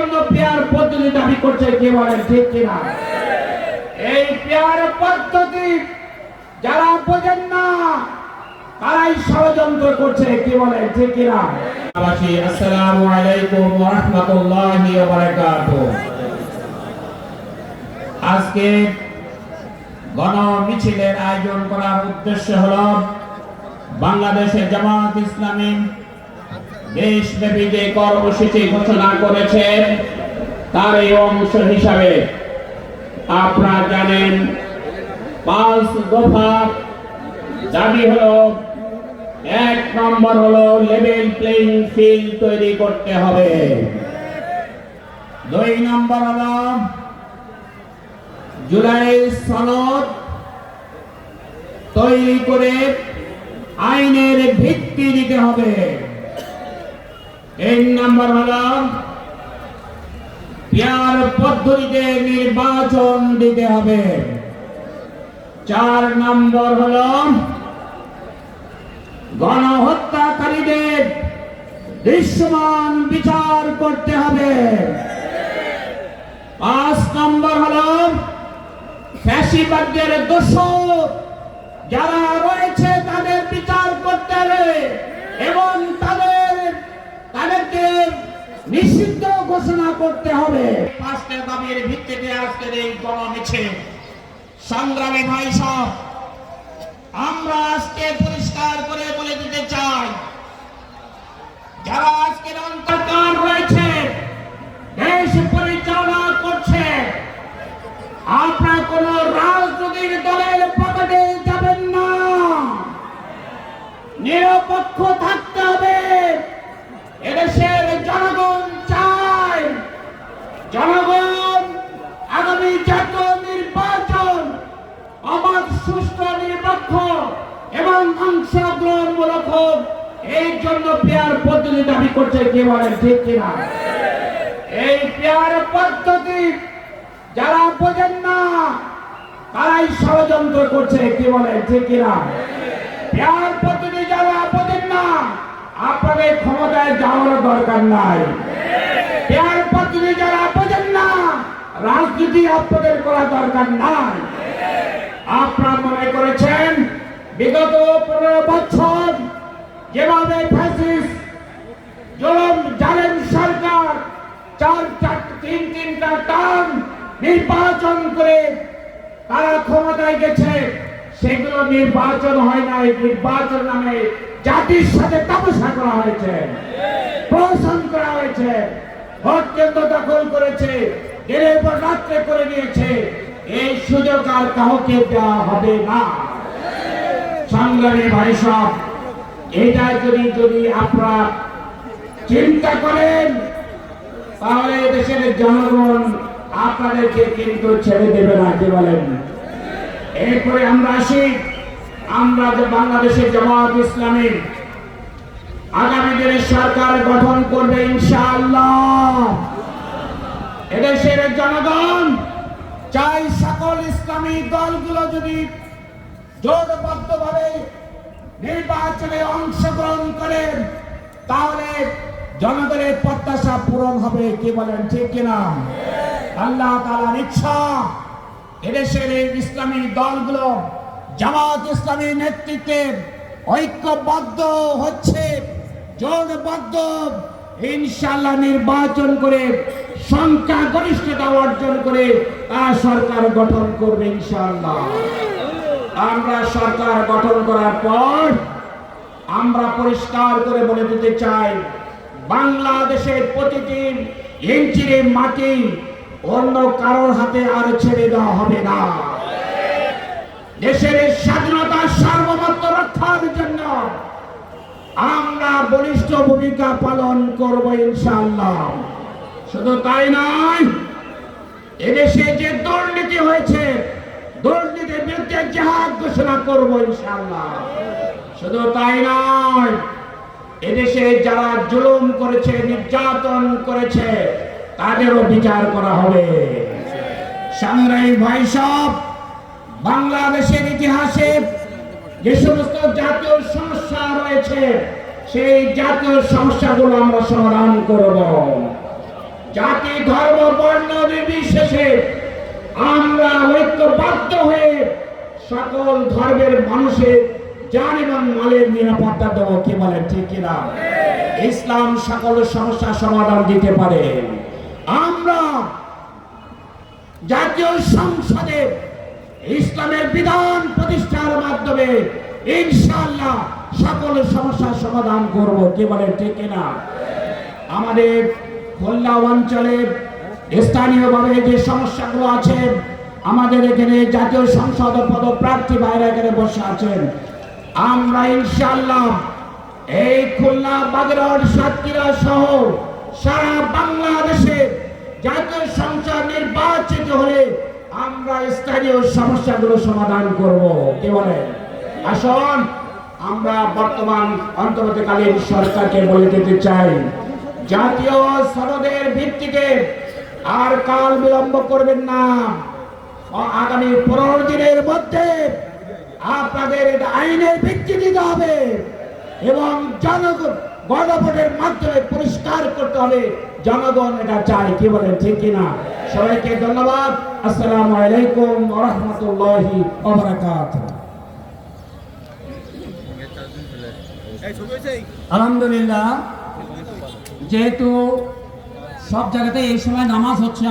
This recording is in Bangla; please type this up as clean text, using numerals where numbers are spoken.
জন্য পেয়ার পদ্ধতি দাবি করছে, কে বলেন ঠিক কিনা? এই পেয়ার পদ্ধতি যারা বোঝেন না তারাই ষড়যন্ত্র করছে, কে বলেন ঠিক কিনা? আসসালামু আলাইকুম ওয়া রাহমাতুল্লাহি ওয়া বারাকাতুহু। আজকে গণ মিছিলের আয়োজন করার উদ্দেশ্য হলো বাংলাদেশের জামাত ইসলামী দেশব্যাপী যে কর্মসূচি ঘোষণা করেছে তার এই অংশ হিসাবে আপনারা জানেন 5 দফা দাবি হলো, 1 নম্বর হলো লেভেল প্লেইং ফিল্ড তৈরি করতে হবে, 2 নম্বর হলো জুলাই সনদ তৈরি করে আইনের ভিত্তি দিতে হবে, 3 নম্বর হলো পেয়ার পদ্ধতিতে নির্বাচন দিতে হবে, 4 নম্বর হলো গণহত্যাকারীদের দৃশ্যমান বিচার করতে হবে, 5 নম্বর হলো ফ্যাসিবাদের দোষর যারা রয়েছে তাদের বিচার করতে হবে এবং তাদেরকে নিষিদ্ধ ঘোষণা করতে হবে। 5টা দাবির ভিত্তিতে আজকের এই গণমিছিল। সংগ্রামী ভাই সব, আমরা আজকে পরিষ্কার করে বলে দিতে চাই, যারা আজকের অন্তর্কার রয়েছে, দেশ পরিচালনা করছে, আপনারা কোন রাজনৈতিক দলের পকেটে যাবেন না, নিরপেক্ষ থাকতে হবে। এদেশের জনগণ চায়, জনগণ আগামী জাতীয় নির্বাচন অবাধ, সুষ্ঠু, নিরপেক্ষ এবং অংশগ্রহণমূলক হোক, এই জন্য পেয়ার পদ্ধতি দাবি করছে, কে বলেন ঠিক কিনা? এই পেয়ার পদ্ধতি যারা বোঝেন না তারাই ষড়যন্ত্র করছে, কে বলেন ঠিক কিনা? পেয়ার পদ্ধতি যারা বোঝেন না আপনাদের ক্ষমতায় যাওয়ার দরকার নাই। পেয়ার পদ্ধতি যারা বোঝেন না রাজনীতি আপনাদের করা দরকার নাই। আপনারা মনে করেছেন বিগত 15 বছর যেভাবে ফ্যাসিস্ট জুলুম জালেম সরকার 3টা টার্ম নির্বাচন করে তারা ক্ষমতায় গেছে, সেগুলো নির্বাচন হয় নাই, নির্বাচন নামে জাতির সাথে তামাশা করা হয়েছে, প্রহসন করা হয়েছে, ভোট কেন্দ্র দখল করেছে, দিনের পর রাত্রে করে নিয়েছে। এই সুযোগ আর কাউকে দেওয়া হবে না। সংগ্রামী ভাই সব, এটা যদি আপনারা চিন্তা করেন তাহলে দেশের জনগণ আপনাদেরকে কিন্তু ছেড়ে দেবে না, কি বলেন? এরপরে আমরা আসি, আমরা যে বাংলাদেশের জামাত ইসলামী আগামী দিনে সরকার গঠন করবে ইনশাআল্লাহ। এদেশের জনগণ চাই সকল ইসলামী দলগুলো যদি জোটবদ্ধভাবে নির্বাচনে অংশগ্রহণ করেন তাহলে জনগণের প্রত্যাশা পূরণ হবে, কি বলেন ঠিক কিনা? আল্লাহ তাআলার ইচ্ছা এদেশের এই ইসলামী দলগুলো জামাত ইসলামী নেতৃত্বে ঐক্যবদ্ধ হচ্ছে, জোটবদ্ধ ইনশাআল্লাহ নির্বাচন করে সংখ্যাগরিষ্ঠতা অর্জন করে তারা সরকার গঠন করবে ইনশাআল্লাহ। আমরা সরকার গঠন করার পর আমরা পরিষ্কার করে বলে দিতে চাই, বাংলাদেশের প্রতিটি ইঞ্চির মাটি অন্য কারোর হাতে আর ছেড়ে দেওয়া হবে না। দেশের স্বাধীনতা সার্বভৌমত্ব রক্ষার জন্য আমরা বলিষ্ঠ ভূমিকা পালন করব ইনশাআল্লাহ। শুধু তাই নয়, এদেশে যে দুর্নীতি হয়েছে, দুর্নীতির বিরুদ্ধে জিহাদ ঘোষণা করব ইনশাআল্লাহ। শুধু তাই নয়, এদেশে যারা জুলুম করেছে, নির্যাতন করেছে, তাদেরও বিচার করা হবে। সংগ্রামী ভাই সব, বাংলাদেশের ইতিহাসে যে সমস্ত জাতীয় সমস্যা রয়েছে সেই জাতীয় সমস্যাগুলো আমরা সমাধান করব। জাতি ধর্ম বর্ণ নির্বিশেষে আমরা ঐক্যবদ্ধ হয়ে সকল ধর্মের মানুষের জান এবং মালের নিরাপত্তা দেব। কি বলেন ঠিক কিনা? ইসলাম সকল সমস্যার সমাধান দিতে পারে। আমরা জাতীয় সংসদে ইসলামের বিধান প্রতিষ্ঠার মাধ্যমে ইনশাআল্লাহ সকল সমস্যার সমাধান করব। কি বলেন ঠিক কিনা? আমাদের খুলনা অঞ্চলে স্থানীয়ভাবে যে সমস্যাগুলো আছে, আমাদের এখানে জাতীয় সংসদ পদপ্রার্থী ভাইরা এখানে বসে আছেন। আমরা ইনশাআল্লাহ এই খুলনা, বাগেরহাট, সাতক্ষীরা সহ সারা বাংলাদেশে জাতীয় সংসদ নির্বাচিত হলে আমরা স্থানীয় সমস্যাগুলো সমাধান করব। কি বলেন? আসুন আমরা বর্তমান অন্তর্বর্তীকালীন সরকারকে বলে দিতে চাই, জাতীয় সনদের ভিত্তিতে আর কাল বিলম্ব করবেন না। আগামী 15 দিনের মধ্যে আপনাদের এটা আইনের ভিত্তি দিতে হবে এবং গণভোটের মাধ্যমে পরিষ্কার করতে হবে জনগণ এটা চায়। কি বলেন ঠিক কিনা? সবাইকে ধন্যবাদ। আসসালামু আলাইকুম ওয়া রাহমাতুল্লাহি ওয়া বারাকাতুহু। আলহামদুলিল্লাহ, যেহেতু সব জায়গাতে এই সময় নামাজ হচ্ছে।